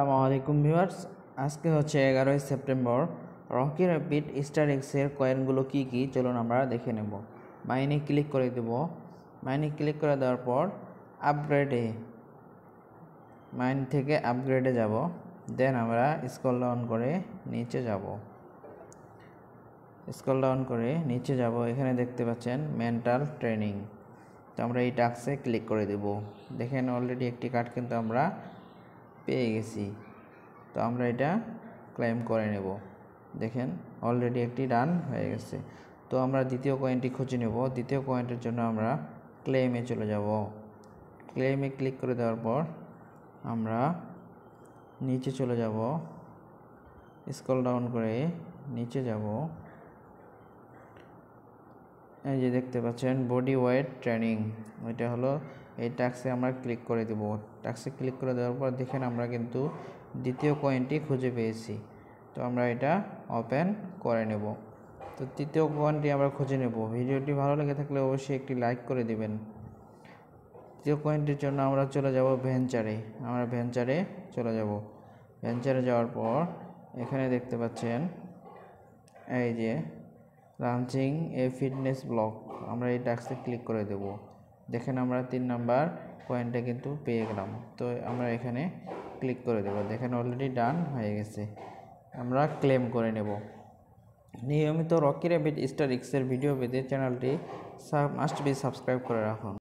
আসসালামু আলাইকুম ভিউয়ার্স, আজকে হচ্ছে 11ই সেপ্টেম্বর। রকি র্যাপিড স্টার এক্সের কয়েনগুলো কি কি চলুন আমরা দেখে নেব। মাইনে ক্লিক করে দেব। মাইনে ক্লিক করে দেওয়ার পর আপগ্রেডে, মাইন থেকে আপগ্রেডে যাব। দেন আমরা স্ক্রল ডাউন করে নিচে যাব। এখানে দেখতে পাচ্ছেন মেন্টাল ট্রেনিং। তো আমরা এই টাস্কে ক্লিক করে দেব। দেখেন অলরেডি একটি কার্ড কিন্তু আমরা পেয়ে গেছি। তো আমরা এটা ক্লেম করে নেব। দেখেন অলরেডি একটি ডান হয়ে গেছে। তো আমরা দ্বিতীয় কয়েনটি খুঁজে নেব। দ্বিতীয় কয়েনটির জন্য আমরা ক্লেমে চলে যাব। ক্লেমে ক্লিক করে দেওয়ার পর আমরা নিচে চলে যাব। স্ক্রল ডাউন করে নিচে যাব। এই যে দেখতে পাচ্ছেন বডি ওয়েট ট্রেনিং, এটা হলো এই টাস্কে আমরা ক্লিক করে দেব। টাস্কে ক্লিক করে দেওয়ার পর দেখেন আমরা কিন্তু দ্বিতীয় কয়েনটি খুঁজে পেয়েছি। তো আমরা এটা ওপেন করে নেব। তো তৃতীয় কয়েনটি আমরা খুঁজে নেব। ভিডিওটি ভালো লেগে থাকলে অবশ্যই একটি লাইক করে দিবেন। তৃতীয় কয়েনটির জন্য আমরা চলে যাব ভেঞ্চারে। আমরা ভেঞ্চারে চলে যাব। ভেঞ্চারে যাওয়ার পর এখানে দেখতে পাচ্ছেন এই যে লঞ্চিং এ ফিটনেস ব্লক, আমরা এই টাস্কে ক্লিক করে দেব। দেখেন আমরা 3 নাম্বার কয়েনটা কিন্তু পেয়ে গেলাম। তো আমরা এখানে ক্লিক করে দেব। দেখেন অলরেডি ডান হয়ে গেছে। আমরা ক্লেম করে নেব। নিয়মিত রকি র্যাপিড স্টার এক্সের ভিডিও পেতে চ্যানেলটি মাস্ট বি সাবস্ক্রাইব করে রাখুন।